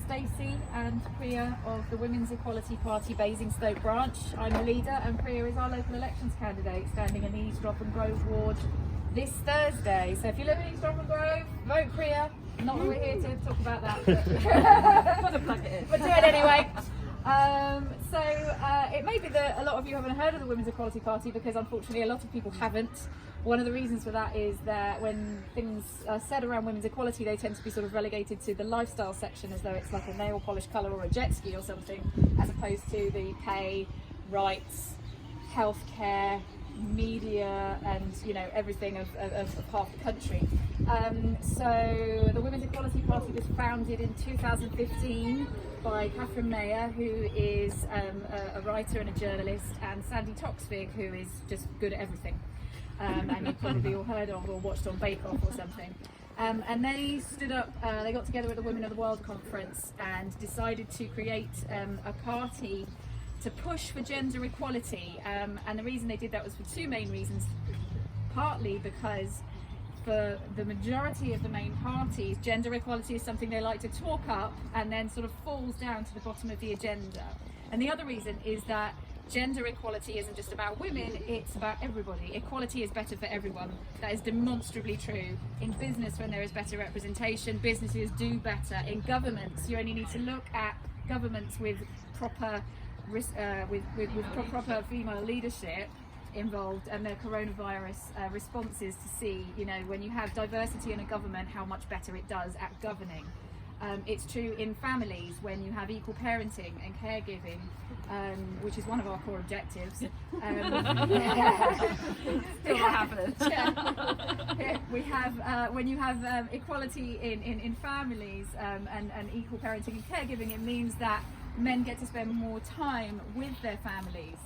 Stacey and Priya of the Women's Equality Party Basingstoke branch. I'm the leader and Priya is our local elections candidate standing in the East Stratford Grove ward this Thursday. So if you live in East Stratford Grove, vote Priya. Not that we're here to talk about that, but do it anyway. It may be that a lot of you haven't heard of the Women's Equality Party because unfortunately a lot of people haven't. One of the reasons for that is that when things are said around women's equality, they tend to be sort of relegated to the lifestyle section as though it's like a nail polish colour or a jet ski or something, as opposed to the pay, rights, healthcare, media and everything of half the country. So the Women's Equality Party was founded in 2015 by Catherine Mayer, who is a writer and a journalist, and Sandy Toksvig, who is just good at everything. And you've probably all heard of or watched on Bake Off or something. And they stood up, they got together at the Women of the World conference and decided to create a party to push for gender equality. And the reason they did that was for two main reasons. Partly because for the majority of the main parties, gender equality is something they like to talk up and then sort of falls down to the bottom of the agenda. And the other reason is that gender equality isn't just about women, it's about everybody. Equality is better for everyone. That is demonstrably true. In business, when there is better representation, businesses do better. In governments, you only need to look at governments with proper proper female leadership involved and their coronavirus responses to see, when you have diversity in a government, how much better it does at governing. It's true in families when you have equal parenting and caregiving, which is one of our core objectives. Still happening. We have when you have equality in families and equal parenting and caregiving, it means that men get to spend more time with their families.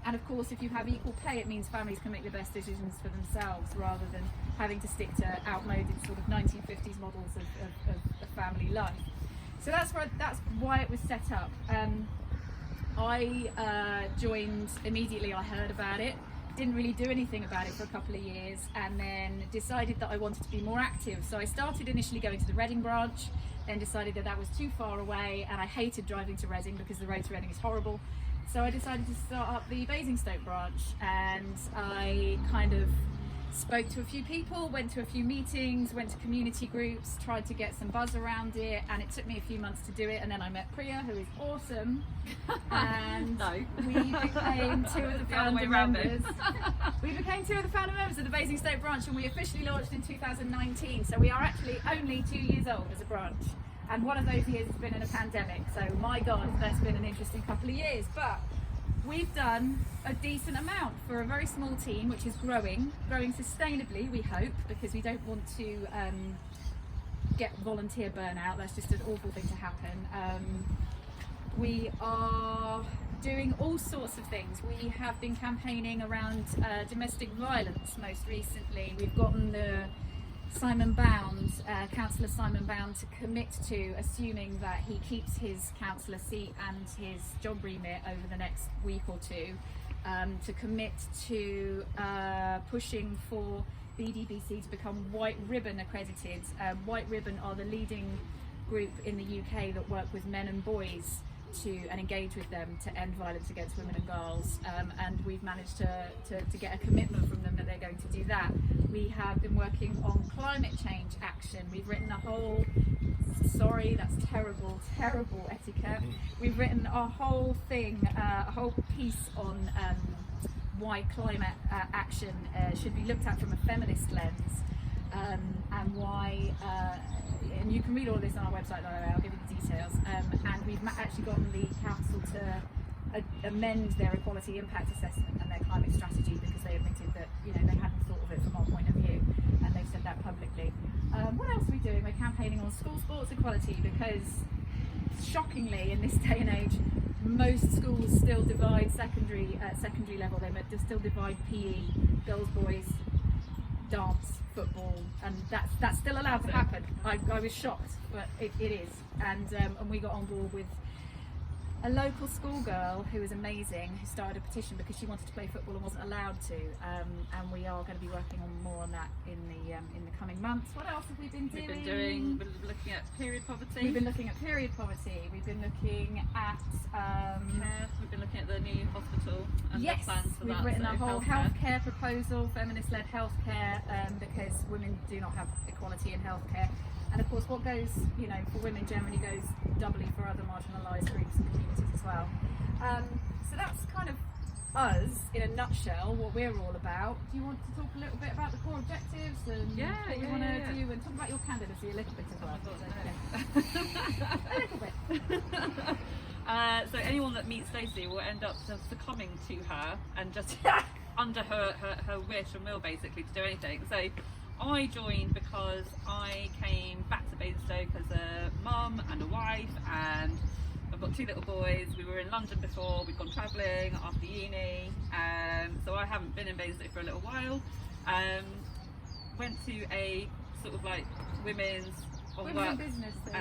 And of course, if you have equal pay, it means families can make the best decisions for themselves rather than having to stick to outmoded sort of 1950s models of family life. So that's why it was set up. I joined immediately. I heard about it, didn't really do anything about it for a couple of years, and then decided that I wanted to be more active. So I started initially going to the Reading branch, then decided that that was too far away, and I hated driving to Reading because the road to Reading is horrible. So I decided to start up the Basingstoke branch, and I kind of spoke to a few people, went to a few meetings, went to community groups, tried to get some buzz around it, and it took me a few months to do it. And then I met Priya, who is awesome, and we became two of the founder members. We became two of the founder members of the Basingstoke branch, and we officially launched in 2019. So we are actually only 2 years old as a branch. And one of those years has been in a pandemic, so my God, that's been an interesting couple of years. But we've done a decent amount for a very small team, which is growing sustainably, we hope, because we don't want to get volunteer burnout. That's just an awful thing to happen. We are doing all sorts of things. We have been campaigning around domestic violence most recently. We've gotten the Councillor Simon Bound to commit to, assuming that he keeps his councillor seat and his job remit over the next week or two, to commit to pushing for the EDBC to become White Ribbon accredited. White Ribbon are the leading group in the UK that work with men and boys and engage with them to end violence against women and girls, and we've managed to get a commitment from them that they're going to do that. We have been working on climate change action. We've written a whole, sorry, that's terrible etiquette. We've written a whole thing, a whole piece on why climate action should be looked at from a feminist lens, and why, and you can read all of this on our website, by the way, I'll give you the details. And we've actually gotten the council to amend their equality impact assessment and their climate strategy because they admitted that they hadn't thought of it from our point of view, and they've said that publicly. What else are we doing? We're campaigning on school sports equality because, shockingly, in this day and age, most schools still divide secondary level. They still divide PE, girls, boys, dance, football, and that's still allowed to happen. I was shocked, but it is, and we got on board with a local schoolgirl who is amazing, who started a petition because she wanted to play football and wasn't allowed to, and we are going to be working on more on that in the coming months. What else have we been doing? We're looking at period poverty. We've been looking at period poverty. We've been looking at care. We've been looking at the new hospital and yes, the plans for we've that. written So a whole healthcare proposal, feminist-led healthcare, because women do not have equality in healthcare. And of course, what goes, for women generally goes doubly for other marginalised groups and communities as well. So that's kind of us in a nutshell, what we're all about. Do you want to talk a little bit about the core objectives and what you want to do, and talk about your candidacy a little bit as well? A little bit. So anyone that meets Stacey will end up succumbing to her and just under her wish and will, basically, to do anything. So I joined because I came back to Basingstoke as a mum and a wife, and I've got 2 little boys. We were in London before, we'd gone travelling after uni, so I haven't been in Basingstoke for a little while. Went to a sort of like women's work business thing,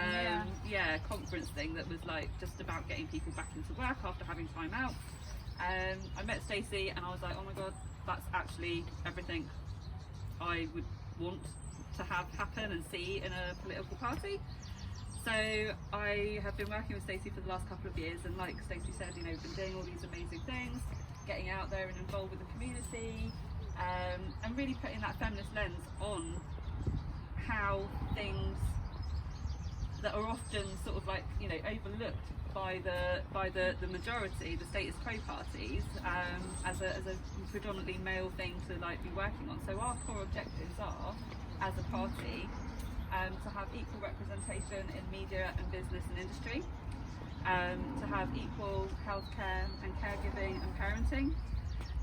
conference thing that was like just about getting people back into work after having time out. I met Stacey and I was like, oh my god, that's actually everything I would want to have happen and see in a political party. So I have been working with Stacey for the last couple of years, and like Stacey said, we've been doing all these amazing things, getting out there and involved with the community, and really putting that feminist lens on how things that are often sort of like overlooked by the majority, the status quo parties, as a predominantly male thing to like be working on. So our core objectives are, as a party, to have equal representation in media and business and industry, to have equal healthcare and caregiving and parenting,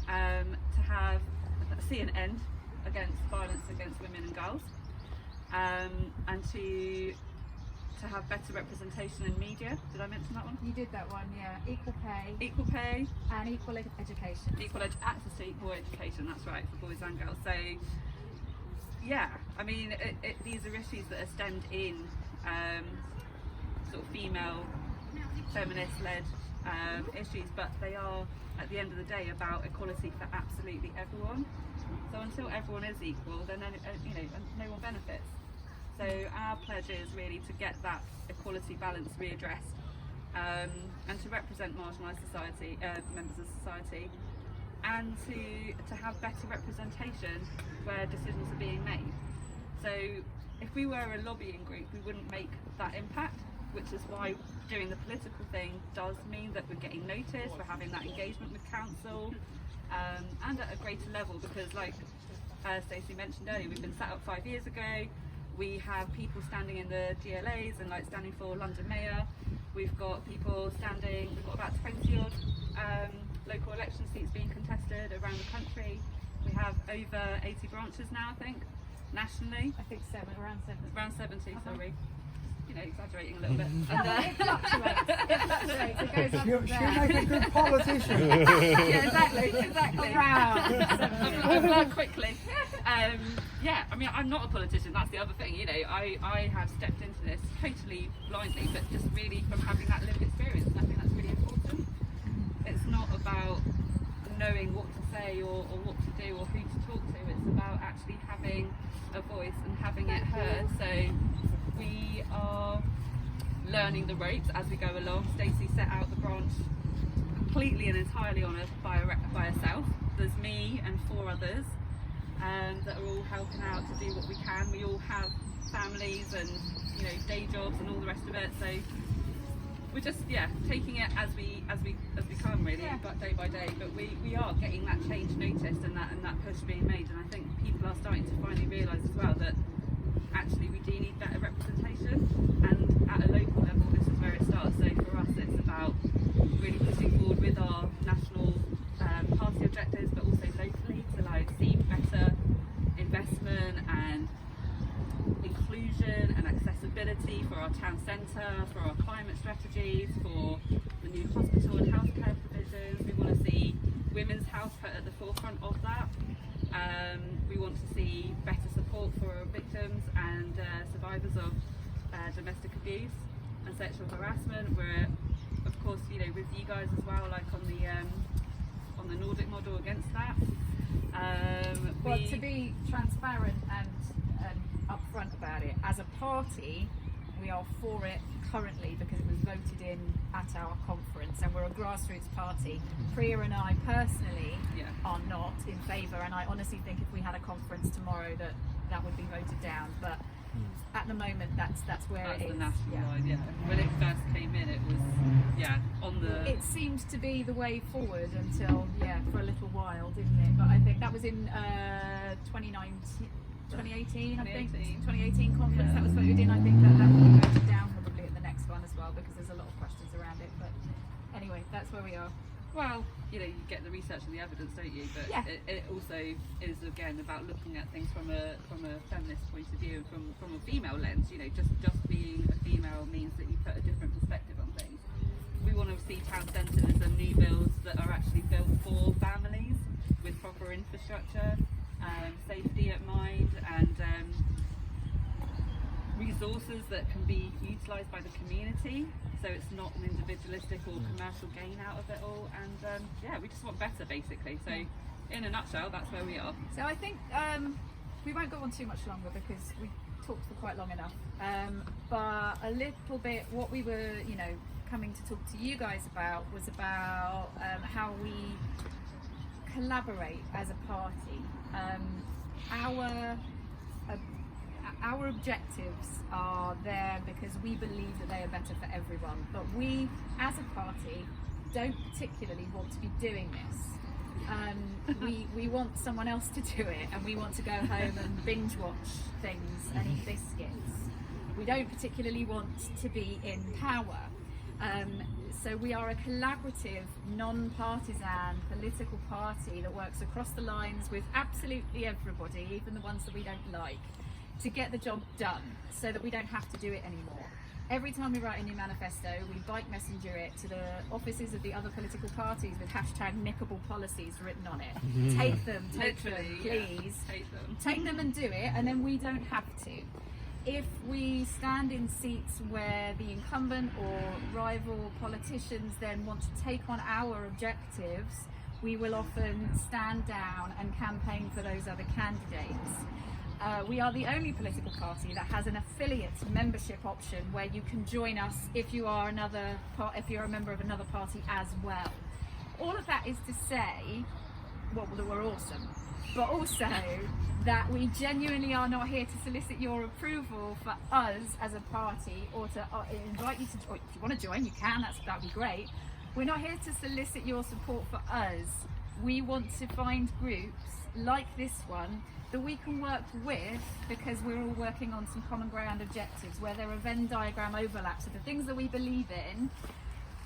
to see an end against violence against women and girls, and to have better representation in media. Did I mention that one? You did that one, yeah. Equal pay. Equal pay. And equal education. Access to equal education, that's right, for boys and girls. So, yeah, I mean, these are issues that are stemmed in sort of female, feminist-led issues, but they are, at the end of the day, about equality for absolutely everyone. So until everyone is equal, then no one benefits. So our pledge is really to get that equality balance readdressed, and to represent marginalised society, members of society, and to have better representation where decisions are being made. So if we were a lobbying group, we wouldn't make that impact, which is why doing the political thing does mean that we're getting noticed, we're having that engagement with council, and at a greater level, because like Stacey mentioned earlier, we've been set up 5 years ago. We have people standing in the GLAs and like standing for London Mayor. We've got people standing, we've got about 20 odd local election seats being contested around the country. We have over 80 branches now, I think, nationally. I think around 70. Around 70, sorry. Exaggerating a little bit. It fluctuates. It goes up and She'll make a good politician. Yeah, exactly. Around. I've learned quickly. Yeah, I mean, I'm not a politician, that's the other thing, I have stepped into this totally blindly, but just really from having that lived experience, and I think that's really important. It's not about knowing what to say or what to do or who to talk to, it's about actually having a voice and having it heard. So we are learning the ropes as we go along. Stacey set out the branch completely and entirely on by herself. There's me and 4 others that are all helping out to do what we can. We all have families and day jobs and all the rest of it. So we're just taking it as we come, really, but day by day. But we are getting that change noticed and that push being made. And I think people are starting to finally realise as well that actually we do need better representation, and at a local level this is where it starts. So for us it's about really pushing forward with our national party objectives, but also locally to like see better investment and inclusion and accessibility for our town centre, for our climate strategies, for the new hospital and healthcare provisions. We want to see women's health put at the forefront of that. We want to see better support for victims and survivors of domestic abuse and sexual harassment. We're of course, you know, with you guys as well, like on the Nordic model against that. Well, to be transparent and upfront about it, as a party, we are for it currently because it was voted in at our conference, and we're a grassroots party. Priya and I personally are not in favour, and I honestly think if we had a conference tomorrow that would be voted down. But at the moment, that's where it is. The national line, yeah. When it first came in, it was on the. It seemed to be the way forward until for a little while, didn't it? But I think that was in 2018, I think. 2018 conference that was voted in. I think that will be voted down probably at the next one as well, because there's a lot of questions around it. But anyway, that's where we are. Well, you know, you get the research and the evidence, don't you? But it also is again about looking at things from a feminist point of view, from a female lens. You know, just being a female means that you put a different perspective on things. We want to see town centres and new builds that are actually built for families with proper infrastructure, safety at mind, and resources that can be utilised by the community, so it's not an individualistic or commercial gain out of it all. And we just want better, basically. So in a nutshell, that's where we are. So I think we won't go on too much longer because we talked for quite long enough, but a little bit what we were coming to talk to you guys about was about how we collaborate as a party. Our objectives are there because we believe that they are better for everyone, but we as a party don't particularly want to be doing this. We want someone else to do it, and we want to go home and binge watch things and eat biscuits. We don't particularly want to be in power. So we are a collaborative, non-partisan political party that works across the lines with absolutely everybody, even the ones that we don't like, to get the job done so that we don't have to do it anymore. Every time we write a new manifesto, we bike messenger it to the offices of the other political parties with #nickable policies written on it. Take them, please. Take them and do it, and then we don't have to. If we stand in seats where the incumbent or rival politicians then want to take on our objectives, we will often stand down and campaign for those other candidates. We are the only political party that has an affiliate membership option where you can join us if you are if you're a member of another party as well. All of that is to say, well, that we're awesome, but also that we genuinely are not here to solicit your approval for us as a party, or to invite you to, or if you want to join, you can, that'd be great. We're not here to solicit your support for us. We want to find groups like this one that we can work with, because we're all working on some common ground objectives where there are Venn diagram overlaps of the things that we believe in.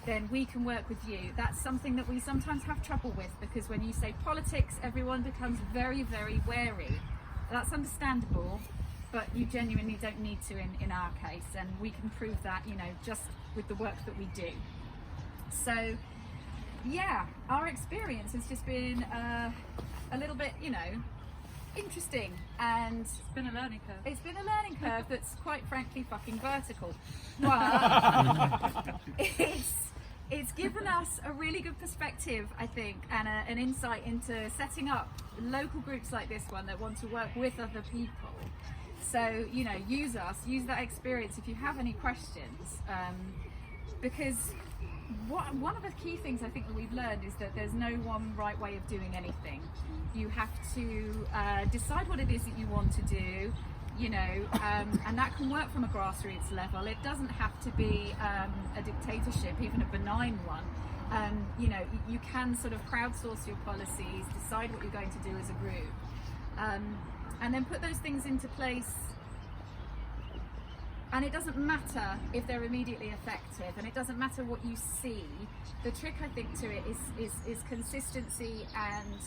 Then we can work with you. That's something that we sometimes have trouble with, because when you say politics, everyone becomes very, very wary. That's understandable, but you genuinely don't need to in our case, and we can prove that, just with the work that we do. So yeah, our experience has just been a little bit, interesting, and it's been a learning curve. It's been a learning curve that's quite frankly fucking vertical, but it's given us a really good perspective, I think, and an insight into setting up local groups like this one that want to work with other people. So use that experience if you have any questions, because one of the key things I think that we've learned is that there's no one right way of doing anything. You have to decide what it is that you want to do, and that can work from a grassroots level. It doesn't have to be a dictatorship, even a benign one. You can sort of crowdsource your policies, decide what you're going to do as a group, and then put those things into place. And it doesn't matter if they're immediately effective, and it doesn't matter what you see. The trick, I think, to it is consistency and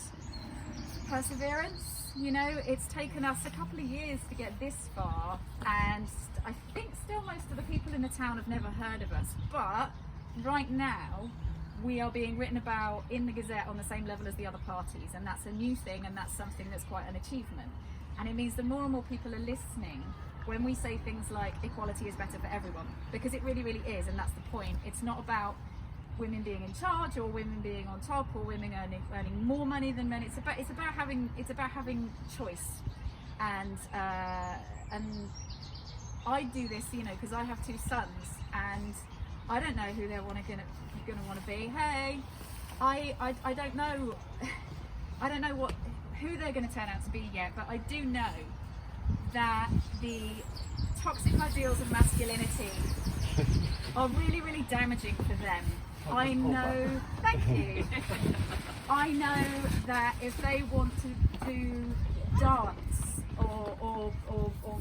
perseverance. It's taken us a couple of years to get this far, and I think still most of the people in the town have never heard of us. But right now, we are being written about in the Gazette on the same level as the other parties, and that's a new thing, and that's something that's quite an achievement. And it means that more and more people are listening when we say things like equality is better for everyone, because it really, really is, and that's the point. It's not about women being in charge or women being on top or women earning more money than men. It's about having choice, and I do this, you know, because I have two sons, and I don't know who they're gonna want to be. Hey, I don't know. I don't know who they're going to turn out to be yet, but I do know that the toxic ideals of masculinity are really, really damaging for them. I know. Thank you. I know that if they want to do dance or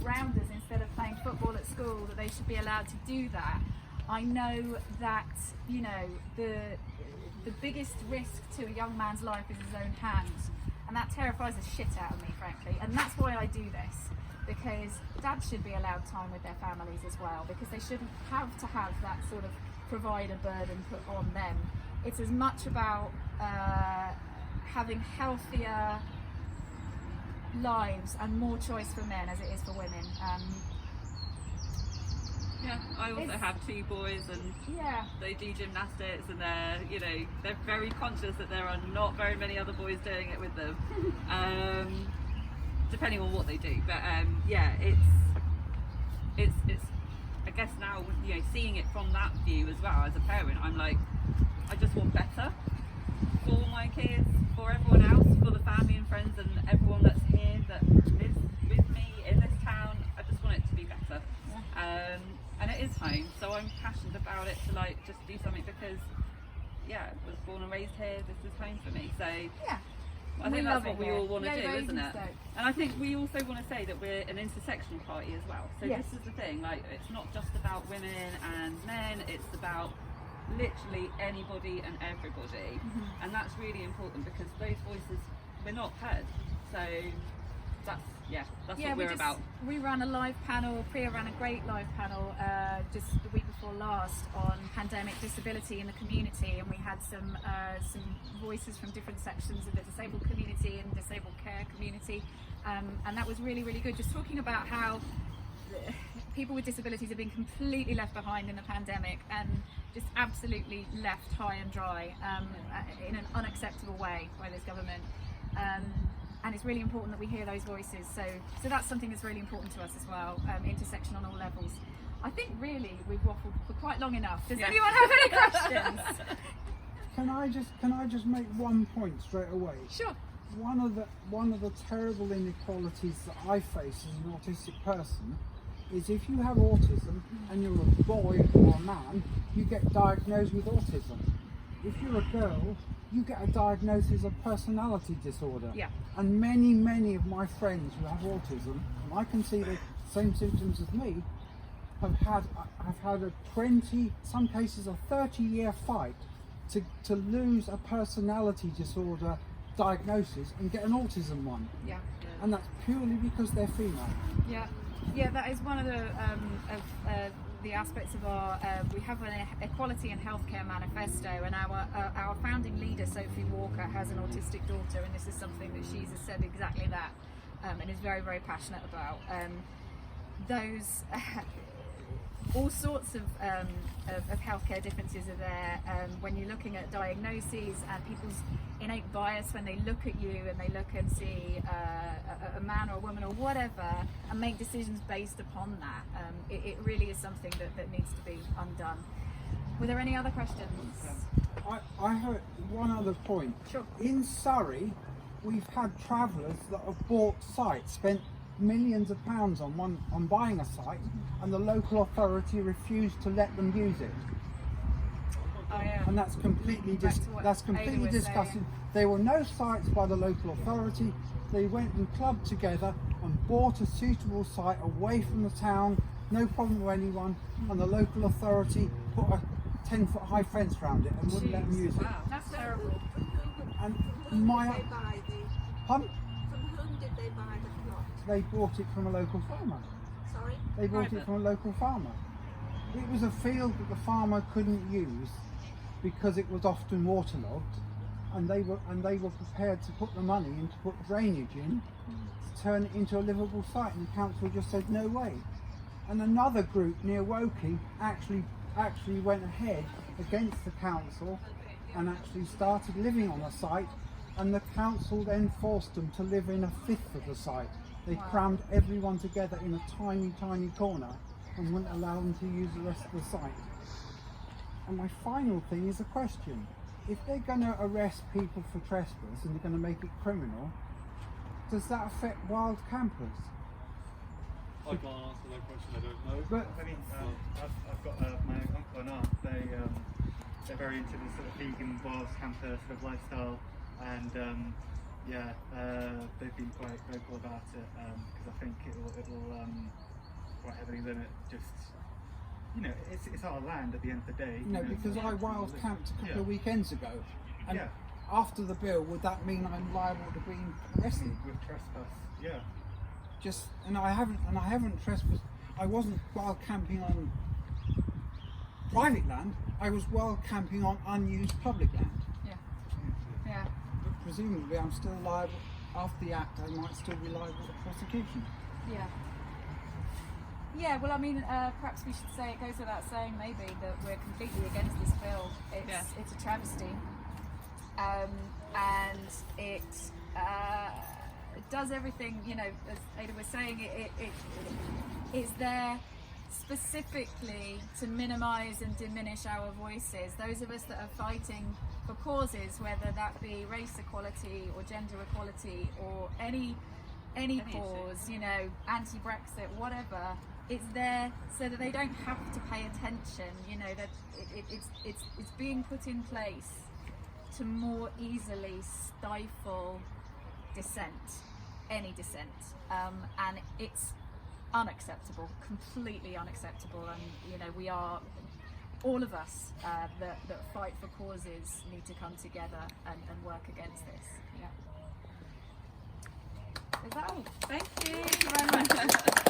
rounders instead of playing football at school, that they should be allowed to do that. I know that, you know, the biggest risk to a young man's life is his own hands, and that terrifies the shit out of me, frankly. And that's why I do this, because dads should be allowed time with their families as well, because they shouldn't have to have that sort of provider burden put on them. It's as much about having healthier lives and more choice for men as it is for women. Yeah, I also have two boys, and they do gymnastics, and they're very conscious that there are not very many other boys doing it with them, depending on what they do. But it's I guess now, you know, seeing it from that view as well as a parent, I'm like, I just want better for my kids, for everyone else, for the family and friends and everyone that's here that lives with me in this town. I just want it to be better. And it is home, so I'm passionate about it to like just do something, because I was born and raised here. This is home for me. So I think that's what we all want to do, isn't it? And I think we also want to say that we're an intersectional party as well. So this is the thing, like, it's not just about women and men, it's about literally anybody and everybody. And that's really important, because those voices, we're not heard. So that's what we're about. We ran a live panel, Priya ran a great live panel just the week before last on pandemic disability in the community, and we had some voices from different sections of the disabled community and disabled care community, and that was really, really good, just talking about how people with disabilities have been completely left behind in the pandemic and just absolutely left high and dry in an unacceptable way by this government. And it's really important that we hear those voices. So that's something that's really important to us as well, intersection on all levels. I think really we've waffled for quite long enough. Does anyone have any questions? Can I just make one point straight away? Sure. One of the terrible inequalities that I face as an autistic person is if you have autism and you're a boy or a man, you get diagnosed with autism. If you're a girl, you get a diagnosis of personality disorder. Yeah. And many of my friends who have autism, and I can see the same symptoms as me, have had a 20, some cases a 30-year fight to lose a personality disorder diagnosis and get an autism one. Yeah. And that's purely because they're female. Yeah, that is one of the aspects of our. We have an equality and healthcare manifesto, and our founding leader Sophie Walker has an autistic daughter, and this is something that she's said exactly that, and is very, very passionate about. Those all sorts of healthcare differences are there when you're looking at diagnoses and people's innate bias when they look at you and they look and see a man or a woman or whatever and make decisions based upon that. It really is something that needs to be undone. Were there any other questions? I heard one other point. Sure. In Surrey, we've had travellers that have bought sites, spent millions of pounds on buying a site, and the local authority refused to let them use it. Oh, yeah. And that's completely disgusting. There were no sites by the local authority. They went and clubbed together and bought a suitable site away from the town, no problem with anyone, and the local authority put a 10-foot high fence around it and wouldn't let them use it. Wow, that's terrible. And From whom did they buy the plot? they bought it from a local farmer. Sorry? They bought it from a local farmer. It was a field that the farmer couldn't use because it was often waterlogged, and they were prepared to put the money in to put drainage in to turn it into a livable site, and the council just said no way. And another group near Woking actually actually went ahead against the council and actually started living on the site, and the council then forced them to live in a fifth of the site. They crammed everyone together in a tiny, tiny corner and wouldn't allow them to use the rest of the site. And my final thing is a question. If they're going to arrest people for trespass and they're going to make it criminal, does that affect wild campers? I can't answer that question, I don't know. But I mean, I've got my uncle and aunt. They're very into this sort of vegan wild camper sort of lifestyle, and they've been quite vocal about it because I think it'll quite heavily limit just. You know, it's our land at the end of the day. you know, because I wild camped a couple of weekends ago, and Yeah. after the bill, would that mean I'm liable to be arrested? With trespass, yeah. And I haven't trespassed. I wasn't wild camping on private land. I was wild camping on unused public land. Yeah. Yeah. But presumably, I'm still liable. After the act, I might still be liable to prosecution. Yeah. Yeah, well, I mean, perhaps we should say, it goes without saying maybe, that we're completely against this bill. It's a travesty. And it does everything, you know, as Ada was saying, it is there specifically to minimise and diminish our voices. Those of us that are fighting for causes, whether that be race equality or gender equality or any cause, you know, anti-Brexit, whatever, it's there so that they don't have to pay attention, you know, that it's being put in place to more easily stifle dissent, any dissent, and it's unacceptable, completely unacceptable. And you know, we are, all of us that fight for causes need to come together and work against this. Yeah. Is that all? Thank you very much.